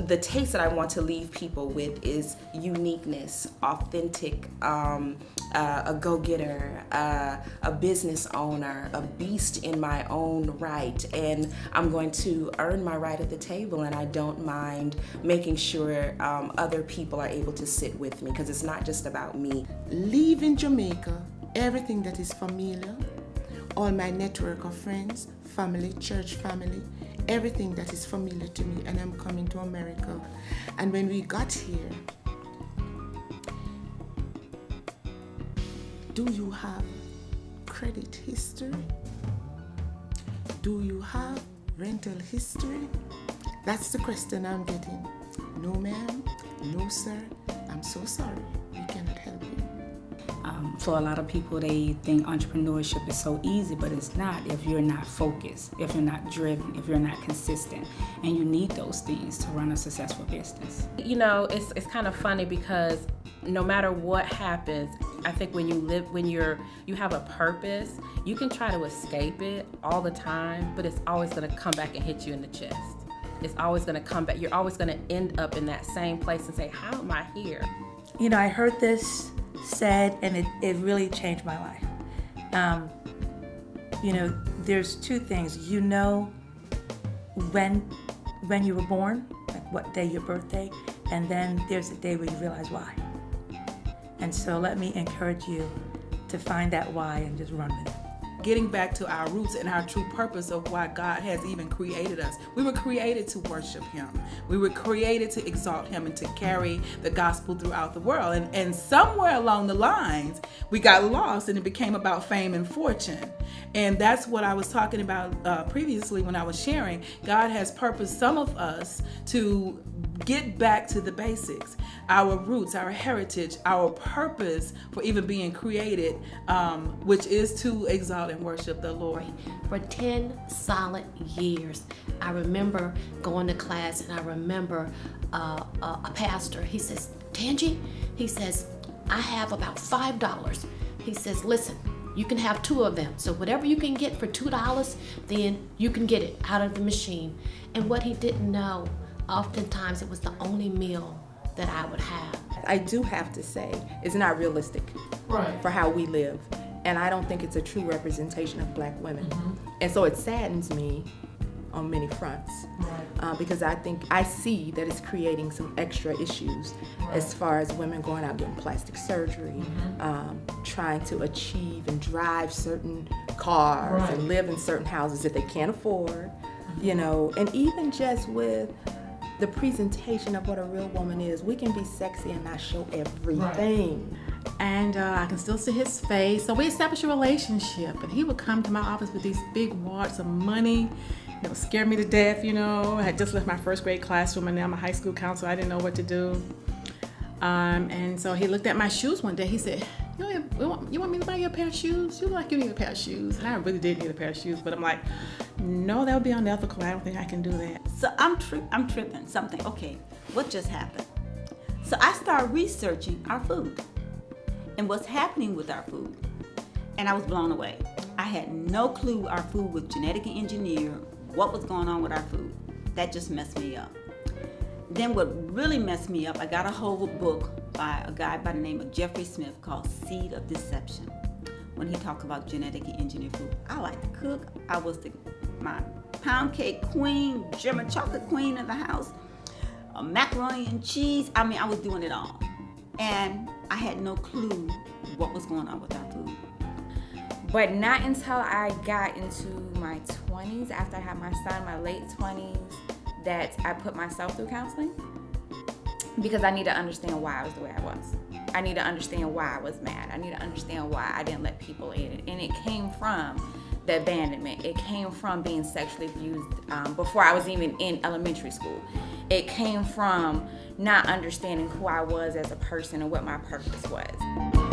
the taste that I want to leave people with is uniqueness, authentic, a go-getter, a business owner, a beast in my own right, and I'm going to earn my right at the table, and I don't mind making sure other people are able to sit with me, because it's not just about me. Leaving Jamaica, everything that is familiar, all my network of friends, family, church family, everything that is familiar to me, and I'm coming to America. And when we got here, do you have credit history? Do you have rental history? That's the question I'm getting. No ma'am, no sir, I'm so sorry, we cannot help you. For a lot of people, they think entrepreneurship is so easy, but it's not if you're not focused, if you're not driven, if you're not consistent, and you need those things to run a successful business. You know, it's kind of funny because no matter what happens, I think when you have a purpose, you can try to escape it all the time, but it's always going to come back and hit you in the chest. It's always going to come back. You're always going to end up in that same place and say, how am I here? You know, I heard this said, and it really changed my life. You know, there's two things. You know when you were born, like what day your birthday, and then there's a day where you realize why. And so let me encourage you to find that why and just run with it. Getting back to our roots and our true purpose of why God has even created us. We were created to worship Him. We were created to exalt Him and to carry the gospel throughout the world. And somewhere along the lines, we got lost and it became about fame and fortune. And that's what I was talking about previously when I was sharing. God has purposed some of us to get back to the basics, our roots, our heritage, our purpose for even being created, which is to exalt and worship the Lord. For 10 solid years, I remember going to class, and I remember a pastor, he says, Tangi, he says, I have about $5. He says, listen, you can have 2 of them. So whatever you can get for $2, then you can get it out of the machine. And what he didn't know, oftentimes it was the only meal that I would have. I do have to say, it's not realistic for how we live. And I don't think it's a true representation of Black women. And so it saddens me on many fronts, because I see that it's creating some extra issues as far as women going out getting plastic surgery, trying to achieve and drive certain cars and live in certain houses that they can't afford, you know, and even just with the presentation of what a real woman is. We can be sexy and not show everything. And I can still see his face. So we established a relationship, and he would come to my office with these big wads of money. It would scare me to death, you know. I had just left my first grade classroom, and now I'm a high school counselor. I didn't know what to do. And so he looked at my shoes one day. He said, you want me to buy you a pair of shoes? You like you need a pair of shoes. And I really did need a pair of shoes, but I'm like, no, that would be unethical. I don't think I can do that. So I'm tripping something. Okay, what just happened? So I started researching our food and what's happening with our food. And I was blown away. I had no clue our food was genetically engineered, what was going on with our food. That just messed me up. Then what really messed me up, I got a hold of a book by a guy by the name of Jeffrey Smith called Seed of Deception. When he talked about genetically engineered food. I like to cook. I was my pound cake queen, German chocolate queen in the house, macaroni and cheese. I mean, I was doing it all. And I had no clue what was going on with our food. But not until I got into my 20s, after I had my son, my late 20s, that I put myself through counseling, because I need to understand why I was the way I was. I need to understand why I was mad. I need to understand why I didn't let people in it. And it came from the abandonment. It came from being sexually abused before I was even in elementary school. It came from not understanding who I was as a person and what my purpose was.